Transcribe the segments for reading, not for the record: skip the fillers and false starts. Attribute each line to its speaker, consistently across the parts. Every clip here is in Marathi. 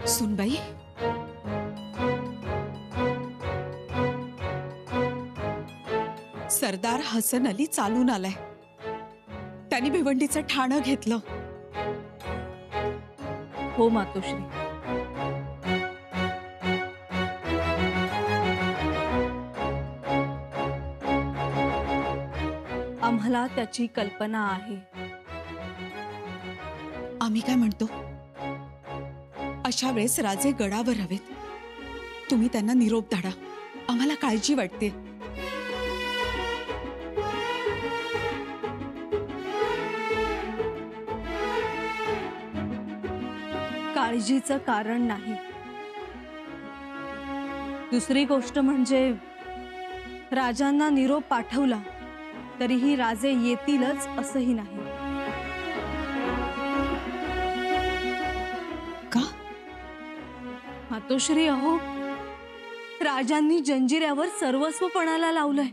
Speaker 1: सुनबाई, सरदार हसन अली चालून आलाय. त्यांनी भिवंडीचं ठाणं घेतलं.
Speaker 2: हो मातोश्री. आम्हाला त्याची कल्पना आहे.
Speaker 1: आम्ही काय म्हणतो, अशा वेळेस राजे गडावर हवेत. तुम्ही त्यांना निरोप धाडा. आम्हाला काळजी वाटते.
Speaker 2: काळजीचं कारण नाही. दुसरी गोष्ट म्हणजे राजांना निरोप पाठवला तरीही राजे येतीलच असंही नाही.
Speaker 1: का?
Speaker 2: मातोश्री, अहो, राजांनी जंजिऱ्यावर सर्वस्व पणाला लावलंय.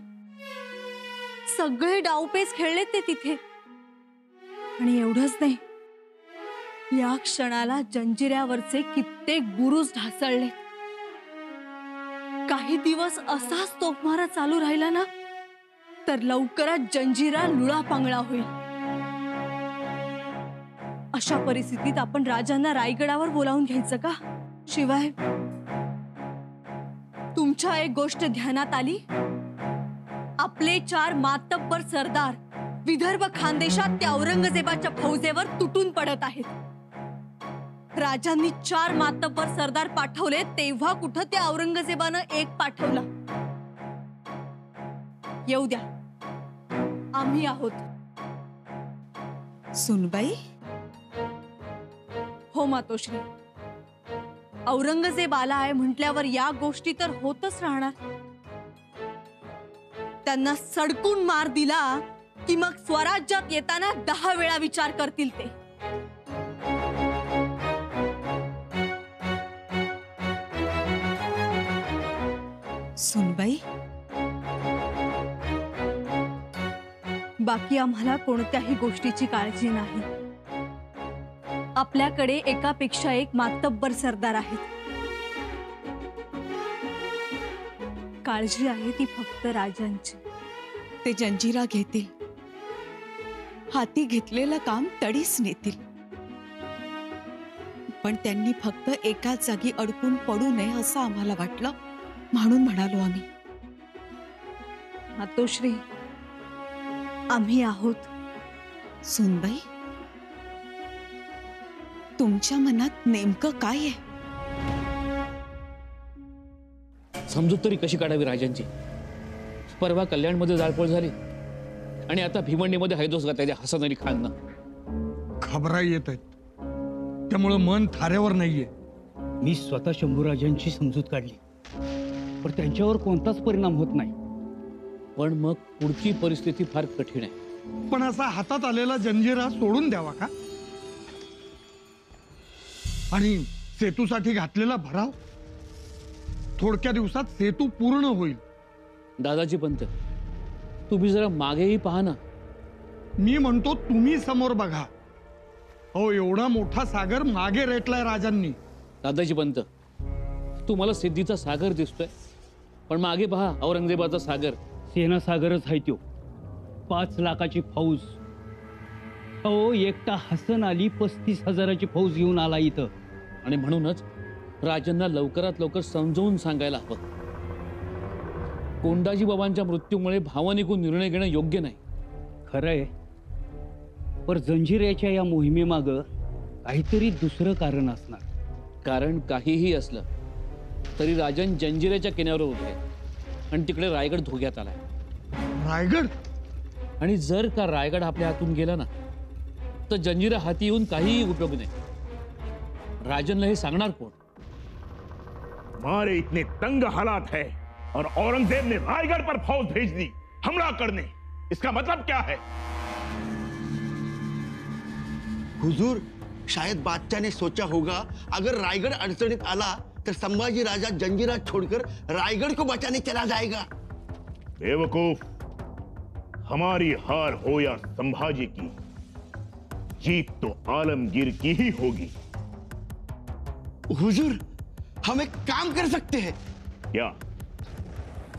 Speaker 2: सगळे डावपेच खेळले ते तिथे. आणि एवढंच नाही, या क्षणाला जंजिऱ्यावरचे कित्येक बुरुज ढासळले. काही दिवस असाच तोफमारा चालू राहिला ना, तर लवकरच जंजिरा लुळापांगळा होईल. अशा परिस्थितीत आपण राजांना रायगडावर बोलावून घ्यायचं का? शिवाय तुमच्या एक गोष्ट ध्यानात आली? आपले 4 मातब्बर सरदार विदर्भ खानदेशात त्या औरंगजेबाच्या फौजेवर तुटून पडत आहेत. राजांनी 4 मातब्बर सरदार पाठवले तेव्हा कुठं त्या औरंगजेबानं एक पाठवला. येऊ द्या, आम्ही आहोत.
Speaker 1: सुनबाई,
Speaker 2: हो मातोश्री. औरंगजेब आला आहे म्हटल्यावर या गोष्टी तर होतच राहणार. त्यांना सडकून मार दिला की मग स्वराज्यात येताना 10 वेळा विचार करतील ते.
Speaker 1: सुनबाई,
Speaker 2: बाकी आम्हाला कोणत्याही गोष्टीची काळजी नाही. आपल्याकडे एकापेक्षा एक मातब्बर सरदार आहेत. काळजी आहे ती फक्त राजांची.
Speaker 1: ते जंजिरा घेतील. हाती घेतलेलं काम तडीस नेतील. पण त्यांनी फक्त एकाच जागी अडकून पडू नये असं आम्हाला वाटलं, म्हणून म्हणालो आम्ही.
Speaker 2: मातोश्री, आम्ही आहोत.
Speaker 1: सुनबाई, तुमच्या मनात नेमकं काय आहे?
Speaker 3: समजूत तरी कशी काढावी राजांची? परवा कल्याणमध्ये जाळपोळ झाली आणि आता भिवंडीमध्ये हैदोस घातला त्या हसन अली खाननं.
Speaker 4: खबरा येत आहेत, त्यामुळे मन थाऱ्यावर नाहीये.
Speaker 5: मी स्वतः शंभूराजांची समजूत काढली, पण त्यांच्यावर कोणताच परिणाम होत नाही.
Speaker 3: पण मग पुढची परिस्थिती फार कठीण आहे.
Speaker 4: पण असा हातात आलेला जंजिरा सोडून द्यावा का? आणि सेतूसाठी घातलेला भराव? थोडक्या दिवसात सेतू पूर्ण होईल.
Speaker 3: दादाजी पंत, तुम्ही जरा मागेही पहा ना.
Speaker 4: मी म्हणतो तुम्ही समोर बघा. अहो, एवढा मोठा सागर मागे रेटलाय राजांनी.
Speaker 3: दादाजी पंत, तुम्हाला सिद्धीचा सागर दिसतोय, पण मागे पहा औरंगजेबाचा सागर.
Speaker 5: सेना सागरच आहे त्यो. 5 लाखाची फौज. अहो, एकटा हसन अली 35,000ची फौज घेऊन आला इथं.
Speaker 3: आणि म्हणूनच राजांना लवकरात लवकर समजावून सांगायला हवं. कोंडाजी बाबांच्या मृत्यूमुळे भावनिकून निर्णय घेणं योग्य नाही.
Speaker 5: खरंय, पर जंजिऱ्याच्या या मोहिमेमागं काहीतरी दुसरं कारण असणार.
Speaker 3: कारण काहीही असलं तरी राजन जंजिऱ्याच्या किनाऱ्यावर उभे आहे आणि तिकडे रायगड धोक्यात आलाय.
Speaker 4: रायगड?
Speaker 3: आणि जर का रायगड आपल्या हातून गेला ना, तर जंजिरा हाती येऊन काहीही उपयोग नाही. राजनला हे सांगणार कोण?
Speaker 6: हमारे इतने तंग हालात है और औरंगजेब ने रायगढ़ पर फौज भेज दी हमला करने. इसका मतलब क्या है?
Speaker 7: हुजूर, शायद बादशाह ने सोचा होगा अगर रायगढ़ अड़चनित आला तो संभाजी राजा जंजीरा छोड़कर रायगढ़ को बचाने चला जाएगा.
Speaker 6: बेवकूफ, हमारी हार हो या संभाजी की, जीत तो आलमगीर की ही होगी.
Speaker 7: हुजूर, हम एक काम कर सकते हैं.
Speaker 6: क्या?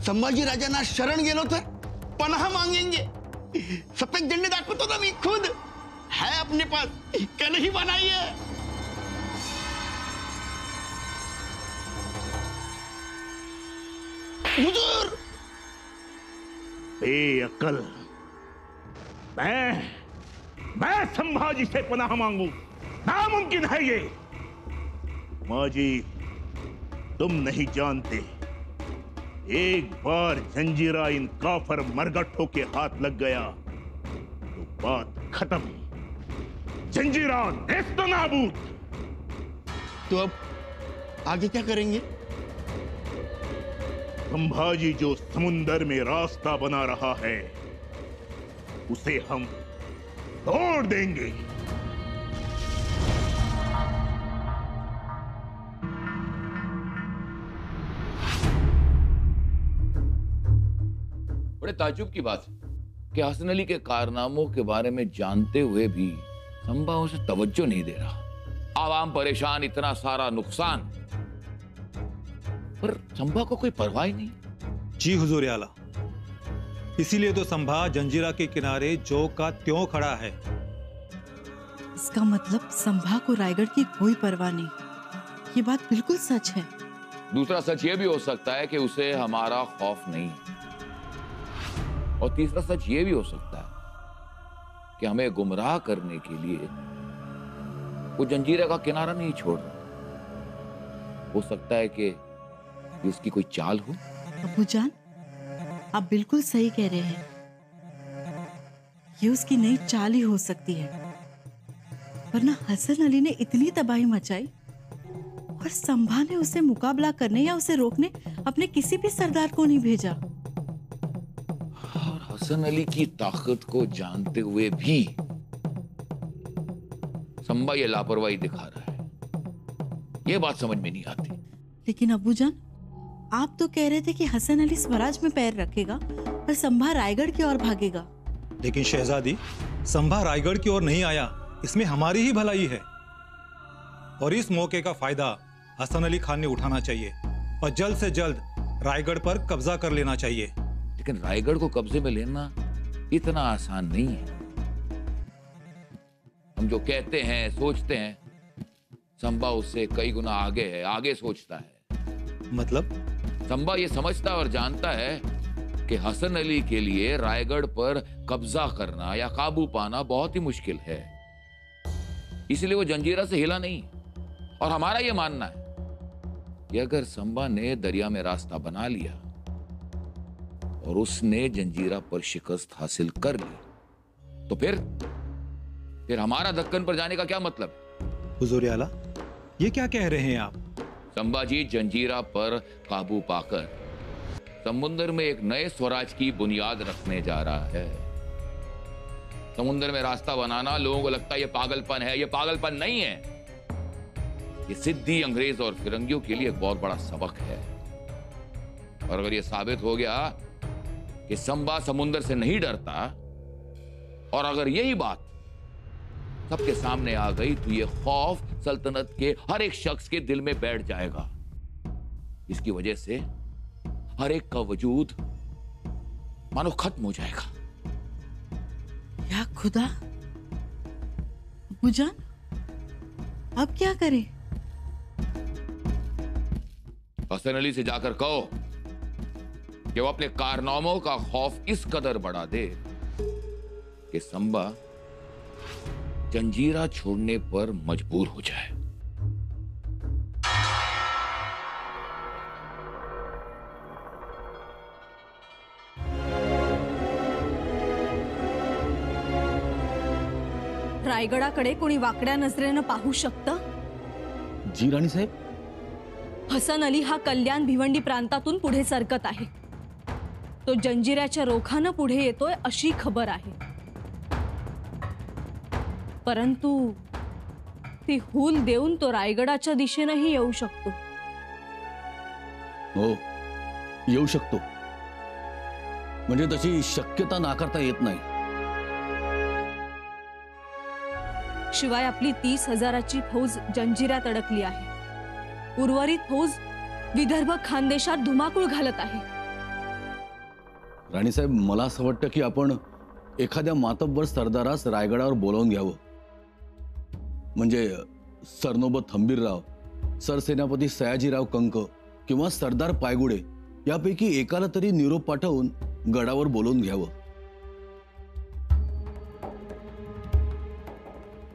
Speaker 7: संभाजी राजांना शरण गेलो तर पनाह मांगेंगे. सफेद झंडे दाखवतो ना मी खुद. है अपने पास, कल ही बनाई है. हुजूर,
Speaker 6: बेअक्ल. मैं संभाजी से पनाह मांगू? नामुमकिन है ये. माजी, तुम नहीं जानते, एक बार जंजीरा इन काफर मरगट्ठों के हाथ लग गया तो बात खत्म. जंजीरा नेस्तनाबूद.
Speaker 7: तो अब आगे क्या करेंगे?
Speaker 6: संभाजी जो समुंदर में रास्ता बना रहा है उसे हम तोड़ देंगे.
Speaker 3: बड़े ताज्जुब की बात कि हसन अली के कारनामों के बारे में जानते हुए भी संभा उसे तवज्जो नहीं दे रहा. आवाम परेशान, इतना सारा नुकसान, पर संभा को कोई परवाह ही नहीं.
Speaker 8: जी हुजूर आला, इसीलिए तो संभा जंजीरा के किनारे जो का त्यों खड़ा है.
Speaker 9: इसका मतलब संभा को रायगढ़ की कोई परवाह नहीं. ये बात बिल्कुल सच है.
Speaker 3: दूसरा सच ये भी हो सकता है कि उसे हमारा खौफ नहीं है. और तीसरा सच ये भी हो सकता है कि हमें गुमराह करने के लिए वो जंजीरा का किनारा नहीं छोड़ रहा. हो सकता है कि इसकी कोई चाल हो.
Speaker 9: अब्बूजान, आप बिल्कुल सही कह रहे हैं. ये उसकी नई चाल ही हो सकती है, वरना हसन अली ने इतनी तबाही मचाई और संभा ने उसे मुकाबला करने या उसे रोकने अपने किसी भी सरदार को नहीं भेजा.
Speaker 3: और हसन अली की ताकत को जानते हुए भी संभा ये लापरवाही दिखा रहा है. ये बात समझ में नहीं आती.
Speaker 9: लेकिन अब्बूजान, आप तो कह रहे थे कि हसन अली स्वराज में पैर रखेगा और संभा रायगढ़ की ओर भागेगा.
Speaker 8: लेकिन शहजादी, संभा रायगढ़ की ओर नहीं आया, इसमें हमारी ही भलाई है. और इस मौके का फायदा हसन अली खान ने उठाना चाहिए और जल्द से जल्द रायगढ़ पर कब्जा कर लेना चाहिए.
Speaker 3: लेकिन रायगढ़ को कब्जे में लेना इतना आसान नहीं है. हम जो कहते हैं, सोचते हैं, संभा उससे कई गुना आगे है, आगे सोचता है.
Speaker 8: मतलब?
Speaker 3: संभा ये समझता और जानता है कि हसन अली के लिए रायगढ़ पर कब्जा करना या काबू पाना बहुत ही मुश्किल है. इसलिए वो जंजीरा से हिला नहीं. और हमारा ये मानना है कि अगर संभा ने दरिया में रास्ता बना लिया और उसने जंजीरा पर शिकस्त हासिल कर ली तो फिर हमारा दक्कन पर जाने का क्या मतलब?
Speaker 8: हुजूर आला, ये क्या कह रहे हैं आप?
Speaker 3: संभाजी जंजीरा पर काबू पाकर समुद्र में एक नए स्वराज की बुनियाद रखने जा रहा है. समुद्र में रास्ता बनाना लोगों को लगता है ये पागलपन है. ये पागलपन नहीं है. ये सिद्धि अंग्रेज और फिरंगियों के लिए एक बहुत बड़ा सबक है. और अगर ये साबित हो गया कि संभा समुद्र से नहीं डरता और अगर यही बात सबके सामने आ गई तो ये खौफ सल्तनत के हर एक शख्स के दिल में बैठ जाएगा. इसकी वजह से हर एक का वजूद मानो खत्म हो जाएगा.
Speaker 9: या खुदा, अब्बूजान, अब क्या करें?
Speaker 3: हसन अली से जाकर कहो कि वो अपने कारनामों का खौफ इस कदर बढ़ा दे कि संभा जंजीरा छोड़ने पर मजबूर हो जाए.
Speaker 2: रायगडाकडे कोणी वाकड्या नजरेनं पाहू शकतं?
Speaker 3: जी राणी साहेब,
Speaker 2: हसन अली हा कल्याण भिवंडी प्रांतातून पुढे सरकत आहे. तो जंजिऱ्याच्या रोखानं पुढे येतोय अशी खबर आहे. परंतु ती हूल देऊन तो रायगडाच्या दिशेनेही येऊ शकतो.
Speaker 10: हो, येऊ शकतो. म्हणजे तशी शक्यता नाकारता येत नाही.
Speaker 2: शिवाय आपली 30,000ची फौज जंजिऱ्यात अडकली आहे. उर्वरित फौज विदर्भ खानदेशात धुमाकूळ घालत आहे.
Speaker 10: राणीसाहेब, मला असं वाटतं की आपण एखाद्या मातब्बर सरदारास रायगडावर बोलावून घ्यावं. म्हणजे सरनोबत हंबीरराव, सरसेनापती सयाजीराव कंक किंवा सरदार पायगुडे यापैकी एकाला तरी निरोप पाठवून गडावर बोलवून घ्यावं.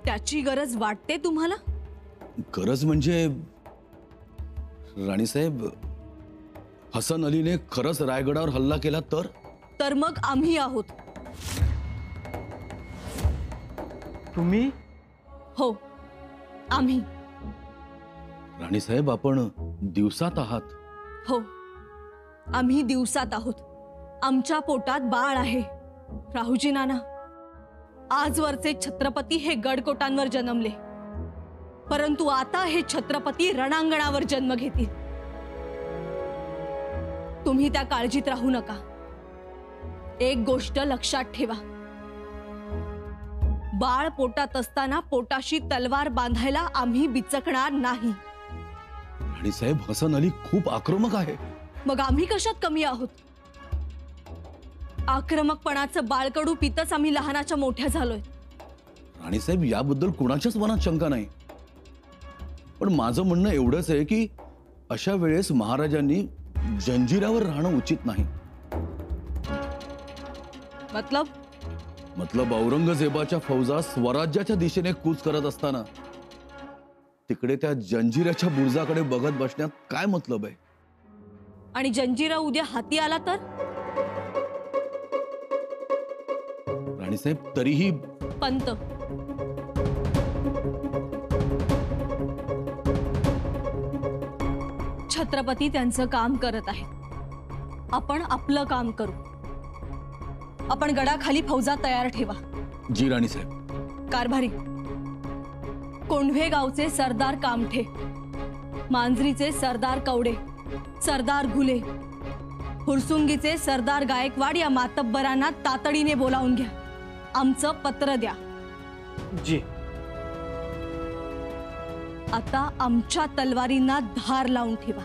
Speaker 2: त्याची गरज वाटते तुम्हाला?
Speaker 10: गरज म्हणजे राणीसाहेब, हसन अलीने खरंच रायगडावर हल्ला केला तर
Speaker 2: मग आम्ही आहोत.
Speaker 4: तुम्ही?
Speaker 2: हो, आम्ही.
Speaker 10: राणीसाहेब, आपण दिवसात आहात.
Speaker 2: हो, आम्ही दिवसात आहोत. आमच्या पोटात बाळ आहे. राहुजी नाना, आजवरचे छत्रपती हे गडकोटांवर जन्मले, परंतु आता हे छत्रपती रणांगणावर जन्म घेतील. तुम्ही त्या काळजीत राहू नका. एक गोष्ट लक्षात ठेवा, बाळ पोटात असताना पोटाशी तलवार बांधायला आम्ही बिचकणार नाही.
Speaker 10: राणीसाहेब, हसन अली खूप आक्रमक आहे.
Speaker 2: मग आम्ही कशात कमी आहोत? आक्रमकपणाचं बाळकडू पितच आम्ही लहानाच्या मोठ्या झालोय.
Speaker 10: राणीसाहेब, याबद्दल कुणाच्याच मनात शंका नाही. पण माझं म्हणणं एवढंच आहे की अशा वेळेस महाराजांनी जंजिरावर राहणं उचित नाही. मतलब औरंगजेबाच्या फौजा स्वराज्याच्या दिशेने कूच करत असताना तिकडे त्या जंजिराच्या बुर्जाकडे बघत बसण्यात काय मतलब आहे?
Speaker 2: आणि जंजिरा उद्या हाती आला तर?
Speaker 10: राणीसाहेब, तरीही
Speaker 2: पंत, छत्रपती त्यांचं काम करत आहेत. आपण आपलं काम करू. आपण गडाखाली फौजा तयार ठेवा.
Speaker 10: जी राणीसाहेब.
Speaker 2: कारभारी, कोंढवे गावचे सरदार कामठे, मांजरीचे सरदार कवडे, सरदार घुले, हुरसुंगीचे सरदार गायकवाड या मातब्बरांना तातडीने बोलावून घ्या. आमचं पत्र द्या.
Speaker 4: जी.
Speaker 2: आता आमच्या तलवारींना धार लावून ठेवा.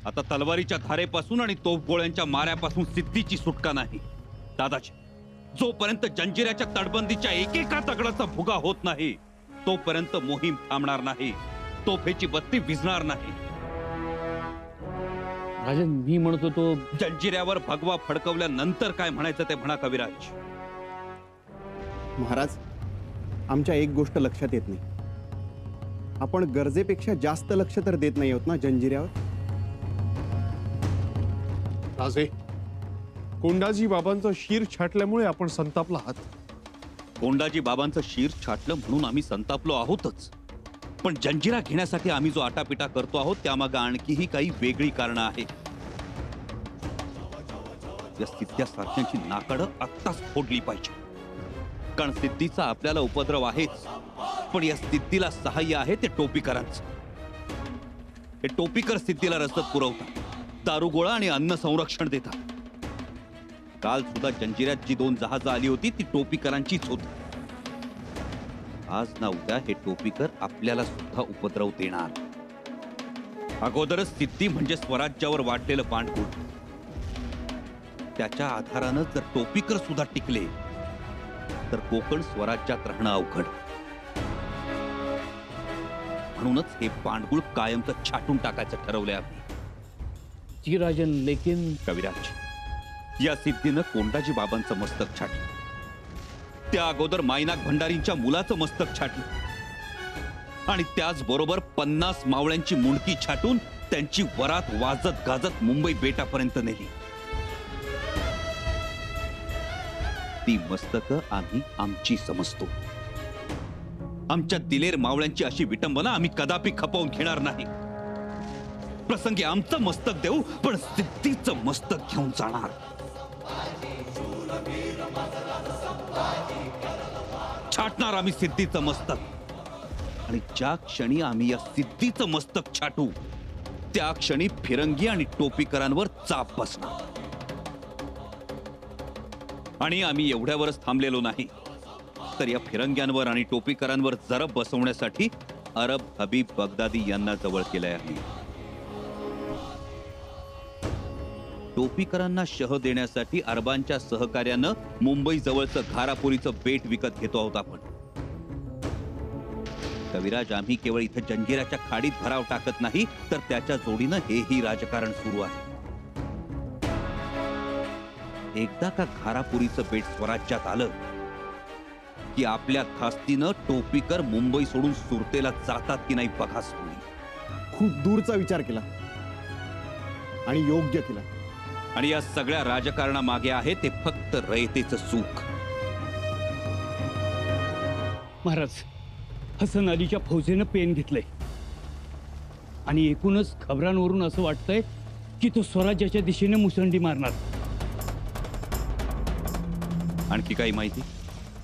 Speaker 11: आता तलवारीच्या धारेपासून आणि तोफगोळ्यांच्या माऱ्यापासून सिद्धीची सुटका नाही. दादाजी, जोपर्यंत जंजिऱ्याच्या तटबंदीच्या एकेका दगडाचा भुगा होत नाही तोपर्यंत मोहीम थांबणार नाही. तोफेची बत्ती विझणार नाही.
Speaker 5: राजन, मी म्हणत होतो
Speaker 11: जंजिऱ्यावर भगवा फडकवल्यानंतर काय म्हणायचं ते म्हणा कविराज.
Speaker 12: महाराज, आमच्या एक गोष्ट लक्षात येत नाही. आपण गरजेपेक्षा जास्त लक्ष तर देत नाही आहोत ना जंजिऱ्यावर?
Speaker 13: राजे, कोंडाजी बाबांचं शीर छाटल्यामुळे आपण संतापला आहात.
Speaker 11: कोंडाजी बाबांचं शीर छाटलं म्हणून आम्ही संतापलो आहोतच, पण जंजिरा घेण्यासाठी आम्ही जो आटापिटा करतो आहोत त्यामागे आणखीही काही वेगळी कारणं आहेत. या सिद्ध्यासारख्यांची नाकडं आत्ताच फोडली पाहिजे. कारण सिद्धीचा आपल्याला उपद्रव आहेच, पण या सिद्धीला सहाय्य आहे ते टोपीकरांचं. हे टोपीकर सिद्धीला रसद पुरवतात, दारुगोळा आणि अन्न संरक्षण देतात. काल सुद्धा जंजिऱ्यात जी 2 जहाजं आली होती ती टोपीकरांचीच होती. आज ना उद्या हे टोपीकर आपल्याला सुद्धा उपद्रव देणार. अगोदरच सिद्धी म्हणजे स्वराज्यावर वाढलेलं पांडुळ. त्याच्या आधारानं जर टोपीकर सुद्धा टिकले तर कोकण स्वराज्यात राहणं अवघड. म्हणूनच हे पांडुळ कायमचं छाटून टाकायचं ठरवलंय आम्ही.
Speaker 5: जी राजन, लेकिन
Speaker 11: कविराज, या सिद्धीनं कोंडाजी बाबांचं मस्तक छाटलं. त्या अगोदर मायनाक भंडारींच्या मुलाचं मस्तक छाटलं आणि त्याचबरोबर 50 मावळ्यांची मुंडकी छाटून त्यांची वरात वाजत गाजत मुंबई बेटापर्यंत नेली. ती मस्तकं आम्ही आमची समजतो. आमच्या दिलेर मावळ्यांची अशी विटंबना आम्ही कदापि खपवून घेणार नाही. प्रसंगी आमचं मस्तक देऊ, पण सिद्धीचं मस्तक घेऊन जाणार. छाटणार आम्ही सिद्धीचं मस्तक. आणि ज्या क्षणी आम्ही या सिद्धीचं मस्तक छाटू त्या क्षणी फिरंगी आणि टोपीकरांवर चाप बसणार. आणि आम्ही एवढ्यावरच थांबलेलो नाही, तर या फिरंग्यांवर आणि टोपीकरांवर जरब बसवण्यासाठी अरब हबीब बगदादी यांना जवळ केलंय आम्ही. टोपीकरांना शह देण्यासाठी अरबांच्या सहकार्यानं मुंबई जवळचं घारापुरीचं बेट विकत घेतो आहोत आपण. कविराज, आम्ही केवळ इथं जंजिराच्या खाडीत भराव टाकत नाही, तर त्याच्या जोडीनं हेही राजकारण सुरू आहे. एकदा का घारापुरीचं बेट स्वराज्यात आलं की आपल्या धास्तीनं टोपीकर मुंबई सोडून सुरतेला जातात की नाही बघाच तुम्ही.
Speaker 12: खूप दूरचा विचार केला आणि योग्य केला.
Speaker 11: आणि या सगळ्या राजकारणामागे आहे ते फक्त रयतेचं सुख.
Speaker 5: महाराज, हसन अलीच्या फौजेनं पेन घेतलंय आणि एकूणच खबरांवरून असं वाटतंय की तो स्वराज्याच्या दिशेने मुसंडी मारणार.
Speaker 11: आणखी काही माहिती?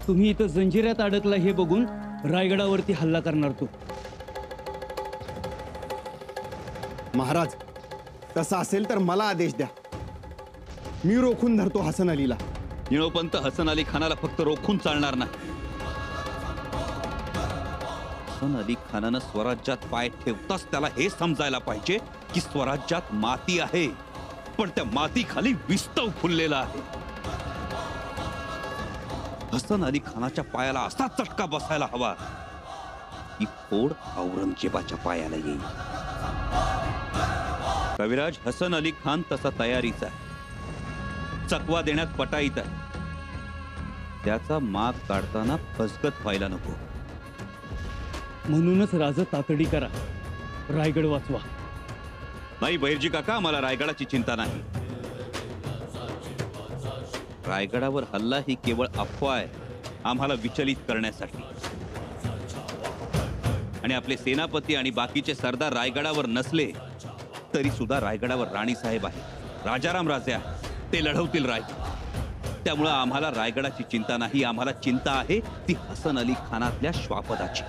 Speaker 5: तुम्ही इथं जंजिऱ्यात अडकला हे बघून रायगडावरती हल्ला करणार तो.
Speaker 12: महाराज, तसं असेल तर मला आदेश द्या, मी रोखून धरतो हसन अलीला.
Speaker 11: निळोपंत हसन अली खानाला फक्त रोखून चालणार नाही. हसन अली खानानं स्वराज्यात पाय ठेवताच त्याला हे समजायला पाहिजे की स्वराज्यात माती आहे, पण त्या मातीखाली विस्तव फुललेला आहे. हसन अली खानाच्या पायाला असा चटका बसायला हवा की फोड औरंगजेबाच्या पायाला येईल. कविराज, हसन अली खान तसा तयारीचा आहे, चकवा देण्यात पटाईत आहे. त्याचा माग काढताना फसगत व्हायला नको.
Speaker 5: म्हणूनच राजा तातडी करा, रायगड वाचवा.
Speaker 11: नाही बैरजी काका, मला रायगडाची चिंता नाही. रायगडावर हल्ला ही केवळ अफवा आहे आम्हाला विचलित करण्यासाठी. आणि आपले सेनापती आणि बाकीचे सरदार रायगडावर नसले तरी सुद्धा रायगडावर राणीसाहेब आहे, राजाराम राजे आहे, ते लढवतील रायगड. त्यामुळे आम्हाला रायगडाची चिंता नाही. आम्हाला चिंता आहे ती हसन अली खानातल्या श्वापदाची.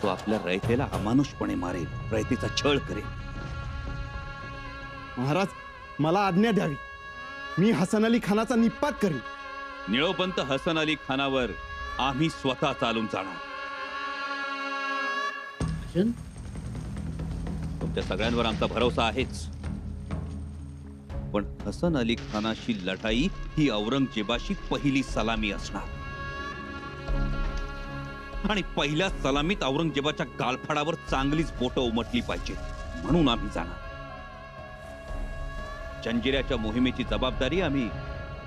Speaker 11: तो आपल्या रयतेला अमानुषपणे मारेल, रयतेचा छळ करेल.
Speaker 12: महाराज, मला आज्ञा द्यावी, मी हसन अली खानाचा निपात करेन.
Speaker 11: निळोपंत हसन अली खानावर आम्ही स्वतः चालून जाणार. तुमच्या सगळ्यांवर आमचा भरोसा आहेच, पण हसन अली खानाशी लढाई ही औरंगजेबाशी पहिली सलामी असणार. आणि पहिल्या सलामीत औरंगजेबाच्या गालफाडावर चांगलीच बोटं उमटली पाहिजे, म्हणून आम्ही जाणार. जंजिऱ्याच्या मोहिमेची जबाबदारी आम्ही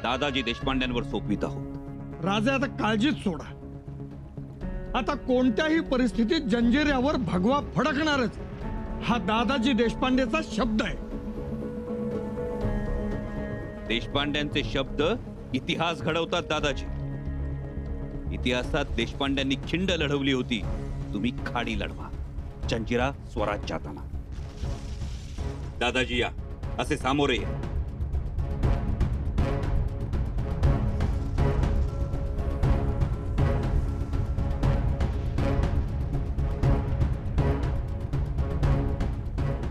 Speaker 11: दादाजी देशपांड्यांवर सोपवित आहोत.
Speaker 4: राजे, आता काळजीच सोडा. आता कोणत्याही परिस्थितीत जंजिऱ्यावर भगवा फडकणारच, हा दादाजी देशपांडेचा शब्द आहे.
Speaker 11: देशपांड्यांचे शब्द इतिहास घडवतात दादाजी. इतिहासात देशपांड्यांनी खिंड लढवली होती, तुम्ही खाडी लढवा. जंजिरा स्वराज्यात आणा. दादाजी या, असे सामोरे या.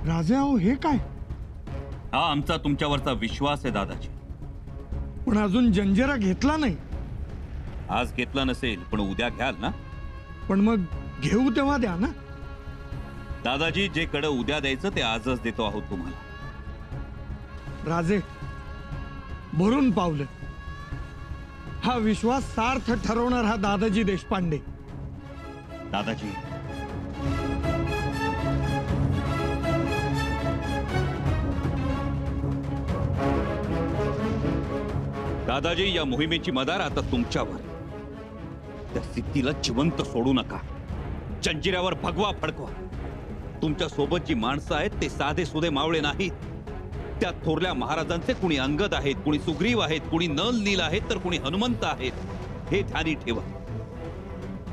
Speaker 4: राजे, अहो हे काय?
Speaker 11: हा आमचा तुमच्यावरचा विश्वास आहे दादाजी.
Speaker 4: पण अजून जंजिरा घेतला नाही.
Speaker 11: आज घेतला नसेल पण उद्या घ्याल ना?
Speaker 4: पण मग घेऊ तेव्हा द्या ना.
Speaker 11: दादाजी, जे कडं उद्या द्यायचं ते आजच देतो आहोत तुम्हाला.
Speaker 4: राजे, भरून पावलं. हा विश्वास सार्थ ठरवणार हा दादाजी देशपांडे.
Speaker 11: दादाजी, दादाजी, या मोहिमेची मदार आता तुमच्यावर. त्या सिद्धीला जिवंत सोडू नका. जंजिऱ्यावर भगवा फडकवा. तुमच्या सोबत जी माणसं आहेत ते साधे सुधे मावळे नाहीत. त्या थोरल्या महाराजांचे कुणी अंगद आहेत, कुणी सुग्रीव आहेत, कुणी नल नील आहेत, तर कुणी हनुमंत आहेत. हे ध्यानी ठेवा.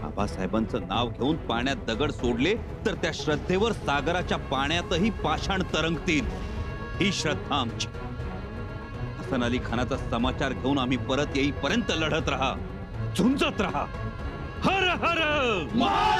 Speaker 11: आबासाहेबांचं नाव घेऊन पाण्यात दगड सोडले तर त्या श्रद्धेवर सागराच्या पाण्यातही पाषाण तरंगतील. ही श्रद्धा आमची. हसन अली खानाचा समाचार घेऊन आम्ही परत येईपर्यंत लढत राहा, झुंजत राहा.
Speaker 5: हर हर
Speaker 10: महादेव